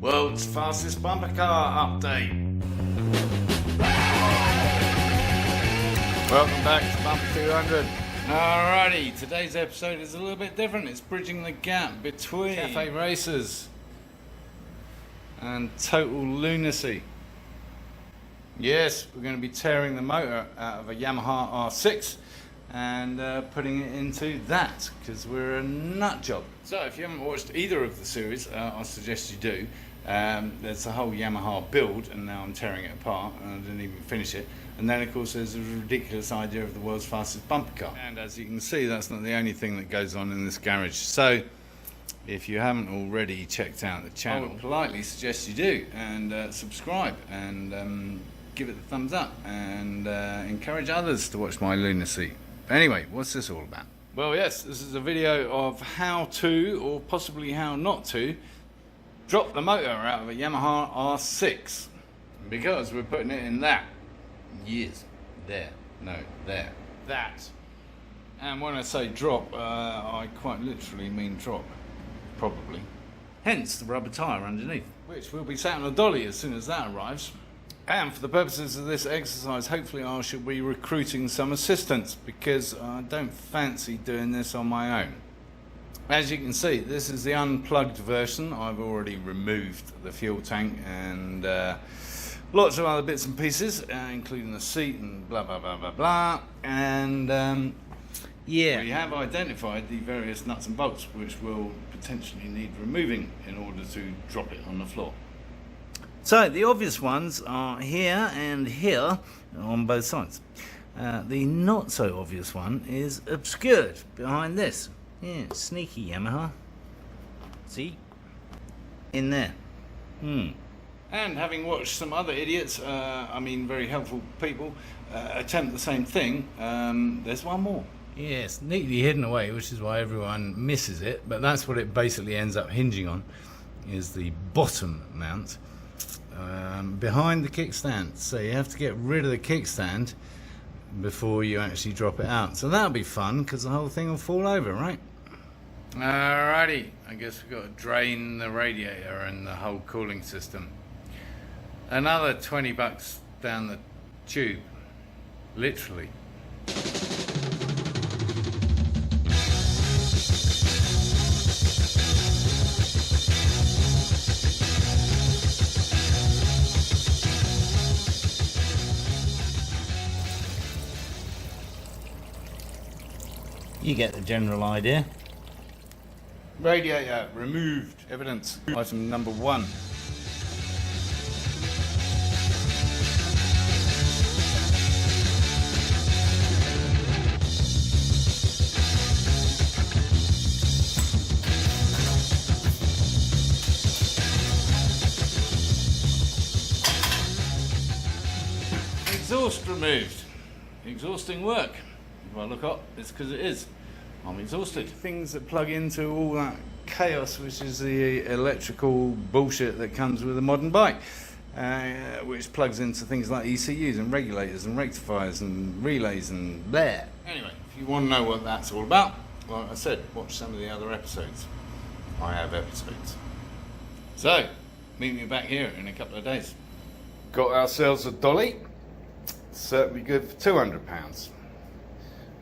World's fastest bumper car update. Welcome back to Bumper 200. Alrighty, today's episode is a little bit different. It's bridging the gap between cafe racers and total lunacy. Yes, we're going to be tearing the motor out of a Yamaha R6 and putting it into that, because we're a nut job. So if you haven't watched either of the series, I suggest you do. There's the whole Yamaha build, and now I'm tearing it apart, and I didn't even finish it. And then of course there's a ridiculous idea of the world's fastest bumper car. And as you can see, that's not the only thing that goes on in this garage. So if you haven't already checked out the channel, I would politely suggest you do, and subscribe, and give it the thumbs up, and encourage others to watch my lunacy. Anyway, what's this all about? Well, yes, this is a video of how to, or possibly how not to, drop the motor out of a Yamaha R6, because we're putting it in that. Yes, there, no, there, that. And when I say drop, I quite literally mean drop, probably. Hence the rubber tyre underneath, which will be sat on a dolly as soon as that arrives. And for the purposes of this exercise, hopefully I shall be recruiting some assistance, because I don't fancy doing this on my own. As you can see, this is the unplugged version. I've already removed the fuel tank and lots of other bits and pieces, including the seat and blah blah blah blah blah. And yeah, we have identified the various nuts and bolts which will potentially need removing in order to drop it on the floor. So the obvious ones are here and here on both sides. The not so obvious one is obscured behind this. Yeah, sneaky Yamaha. See? In there. And having watched some other idiots, very helpful people, attempt the same thing, there's one more. Yes, neatly hidden away, which is why everyone misses it, but that's what it basically ends up hinging on, is the bottom mount. Behind the kickstand, so you have to get rid of the kickstand before you actually drop it out. So that'll be fun, because the whole thing will fall over, right? Alrighty, I guess we've got to drain the radiator and the whole cooling system. Another 20 bucks down the tube, literally. You get the general idea. Radiator removed. Evidence. Item number 1. Exhaust removed. Exhausting work. If I look up, it's because it is. I'm exhausted. Things that plug into all that chaos, which is the electrical bullshit that comes with a modern bike, which plugs into things like ECUs and regulators and rectifiers and relays and blah. Anyway, if you want to know what that's all about, like I said, watch some of the other episodes. I have episodes. So, meet me back here in a couple of days. Got ourselves a dolly. Certainly good for £200.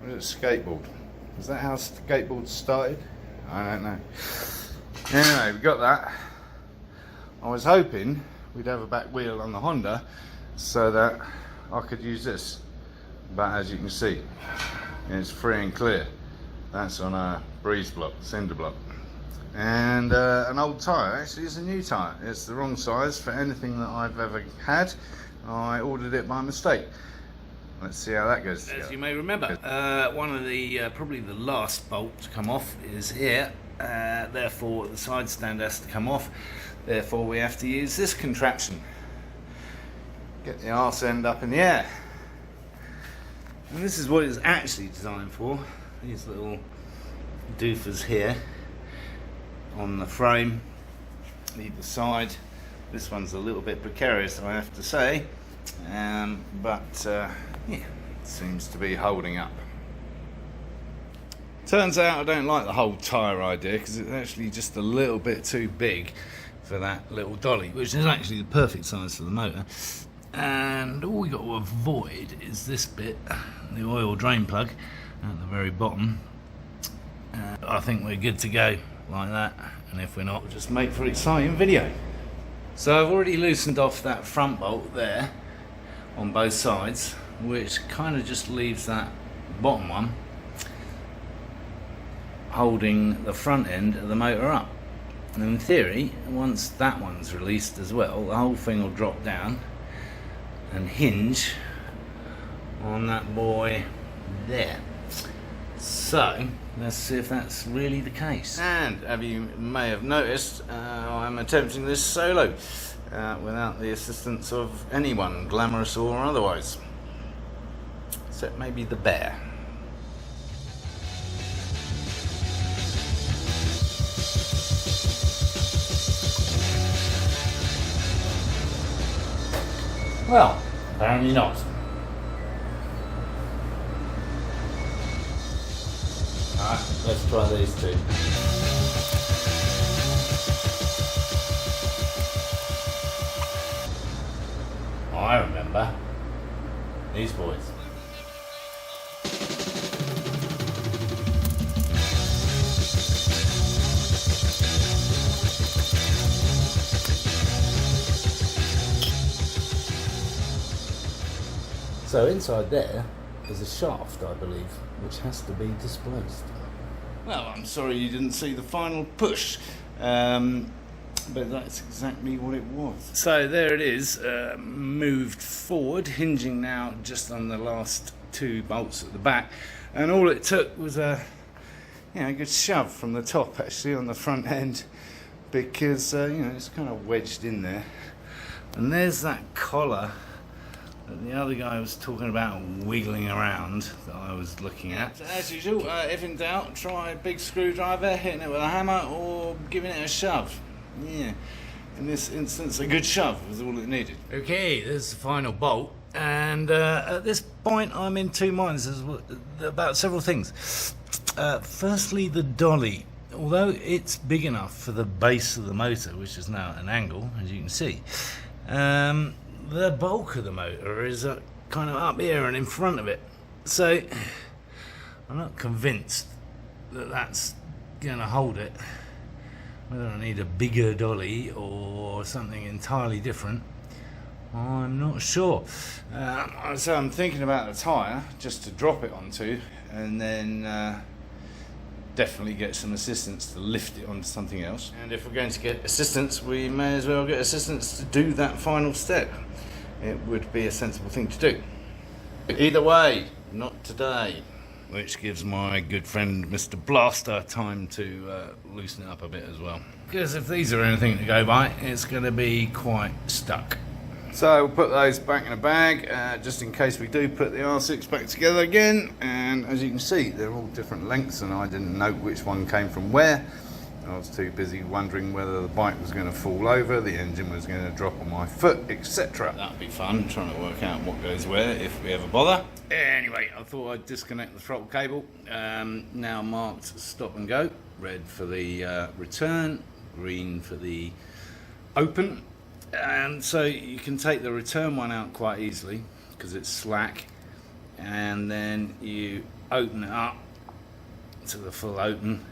What is it, skateboard? Is that how skateboards started? I don't know. Anyway, we got that. I was hoping we'd have a back wheel on the Honda so that I could use this. But as you can see, it's free and clear. That's on a breeze block, cinder block. And an old tyre. Actually, it's a new tyre. It's the wrong size for anything that I've ever had. I ordered it by mistake. Let's see how that goes together. As you may remember, one of the, probably the last bolt to come off is here. Therefore, the side stand has to come off. Therefore, we have to use this contraption. Get the arse end up in the air. And this is what it's actually designed for. These little doofers here on the frame, either side. This one's a little bit precarious, I have to say. Yeah, it seems to be holding up. Turns out I don't like the whole tyre idea, because it's actually just a little bit too big for that little dolly, which is actually the perfect size for the motor. And all we got to avoid is this bit, the oil drain plug at the very bottom. I think we're good to go like that, and if we're not, we'll just make for an exciting video. So I've already loosened off that front bolt there on both sides, which kind of just leaves that bottom one holding the front end of the motor up. And in theory, once that one's released as well, the whole thing will drop down and hinge on that boy there. So let's see if that's really the case. And as you may have noticed, I'm attempting this solo without the assistance of anyone, glamorous or otherwise, except maybe the bear. Well, apparently not. Alright, let's try these two. I remember these boys. So inside there is a shaft, I believe, which has to be displaced. Well, I'm sorry you didn't see the final push, but that's exactly what it was. So there it is, moved forward, hinging now just on the last two bolts at the back, and all it took was a good shove from the top actually on the front end, because it's kind of wedged in there. And there's that collar that the other guy was talking about wiggling around that I was looking at. As usual, if in doubt, try a big screwdriver, hitting it with a hammer, or giving it a shove. Yeah, in this instance, a good shove was all it needed. Okay, there's the final bolt, and at this point I'm in two minds about several things. Firstly, the dolly. Although it's big enough for the base of the motor, which is now at an angle, as you can see, the bulk of the motor is kind of up here and in front of it. So I'm not convinced that that's going to hold it. Whether I need a bigger dolly or something entirely different, I'm not sure. So I'm thinking about a tyre just to drop it onto, and then definitely get some assistance to lift it onto something else. And if we're going to get assistance, we may as well get assistance to do that final step. It would be a sensible thing to do. Either way, not today. Which gives my good friend Mr. Blaster time to loosen it up a bit as well. Because if these are anything to go by, it's going to be quite stuck. So we'll put those back in a bag, just in case we do put the R6 back together again. And as you can see, they're all different lengths, and I didn't know which one came from where. I was too busy wondering whether the bike was going to fall over, the engine was going to drop on my foot, etc. That'd be fun, trying to work out what goes where if we ever bother. Anyway, I thought I'd disconnect the throttle cable. Now marked stop and go. Red for the return, green for the open. And so you can take the return one out quite easily because it's slack, and then you open it up to the full open,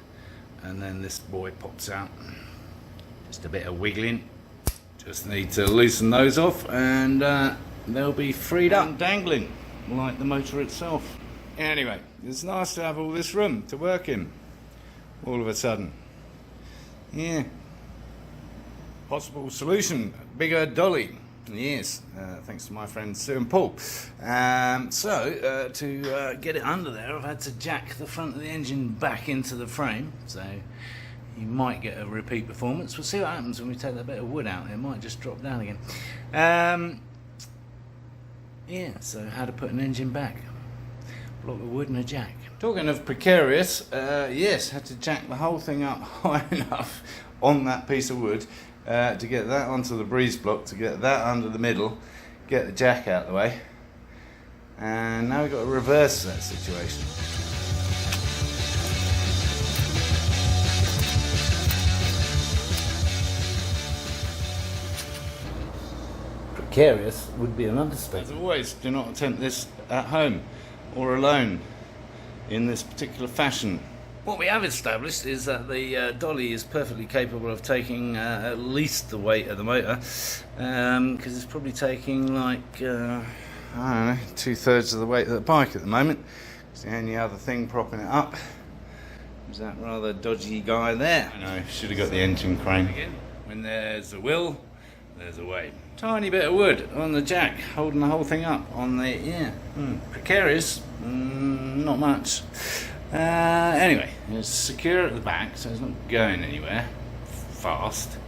and then this boy pops out. Just a bit of wiggling. Just need to loosen those off, and they'll be freed up and dangling like the motor itself. Anyway, it's nice to have all this room to work in all of a sudden. Yeah. Possible solution, bigger dolly. Yes, thanks to my friends Sue and Paul. To get it under there, I've had to jack the front of the engine back into the frame, so you might get a repeat performance. We'll see what happens when we take that bit of wood out. It might just drop down again. Yeah, so how to put an engine back. Block of wood and a jack. Talking of precarious, yes, had to jack the whole thing up high enough on that piece of wood to get that onto the breeze block, to get that under the middle, get the jack out of the way, and now we've got to reverse that situation. precarious would be an understatement. As always, do not attempt this at home or alone in this particular fashion. What we have established is that the dolly is perfectly capable of taking at least the weight of the motor, because it's probably taking like, I don't know, 2/3 of the weight of the bike at the moment. It's the only other thing propping it up is that rather dodgy guy there. I know, should have got the engine crane again. When there's a will, there's a way. Tiny bit of wood on the jack, holding the whole thing up on the, precarious, not much. Anyway, it's secure at the back, so it's not going anywhere fast.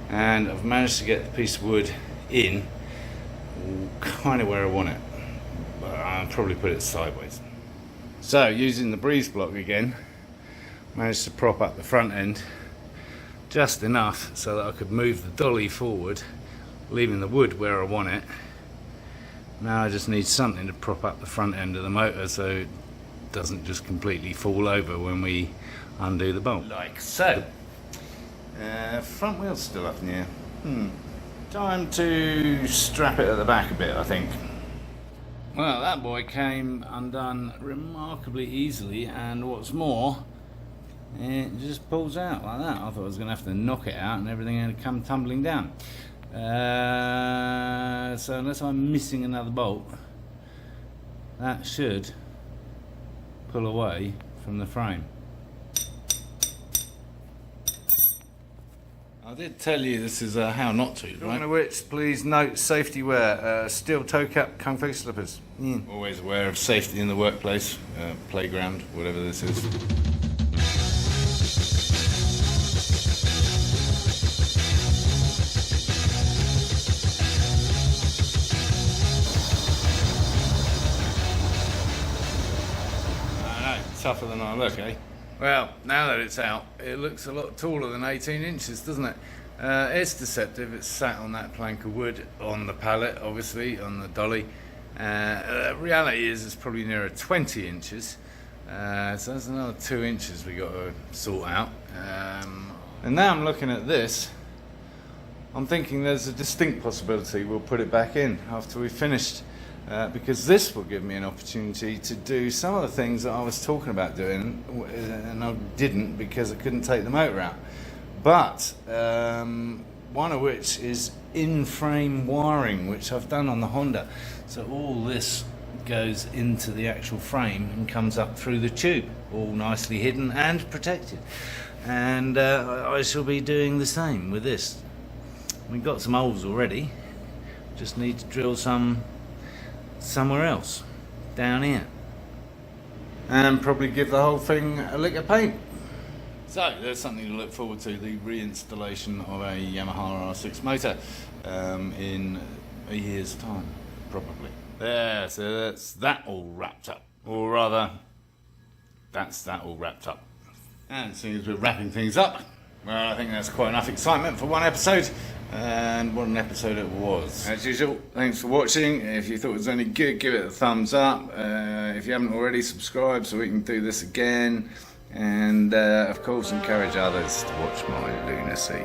And I've managed to get the piece of wood in kind of where I want it. But I'll probably put it sideways. So, using the breeze block again, managed to prop up the front end just enough so that I could move the dolly forward, leaving the wood where I want it. Now I just need something to prop up the front end of the motor so it doesn't just completely fall over when we undo the bolt. Like so. Front wheel's still up in the air. Time to strap it at the back a bit, I think. Well, that boy came undone remarkably easily, and what's more, it just pulls out like that. I thought I was going to have to knock it out and everything had to come tumbling down. So unless I'm missing another bolt, that should pull away from the frame. I did tell you this is how not to, right? Of which, please note safety wear, steel toe cap, kung fu slippers. Always aware of safety in the workplace, playground, whatever this is. Tougher than I look, eh? Well, now that it's out, it looks a lot taller than 18 inches, doesn't it? It's deceptive. It's sat on that plank of wood on the pallet, obviously, on the dolly. Reality is it's probably nearer 20 inches. So there's another 2 inches we got to sort out. And now I'm looking at this. I'm thinking there's a distinct possibility we'll put it back in after we've finished. Because this will give me an opportunity to do some of the things that I was talking about doing, and I didn't because I couldn't take the motor out. But one of which is in-frame wiring, which I've done on the Honda. So all this goes into the actual frame and comes up through the tube, all nicely hidden and protected. And I shall be doing the same with this. We've got some holes already, just need to drill some somewhere else, down here, and probably give the whole thing a lick of paint. So there's something to look forward to, the reinstallation of a Yamaha R6 motor in a year's time, probably. There, so that's that all wrapped up, or rather, that's that all wrapped up. And seeing as we're wrapping things up, well, I think that's quite enough excitement for one episode. And what an episode it was. As usual, thanks for watching. If you thought it was any good, give it a thumbs up. If you haven't already, subscribe so we can do this again. And of course, encourage others to watch my lunacy.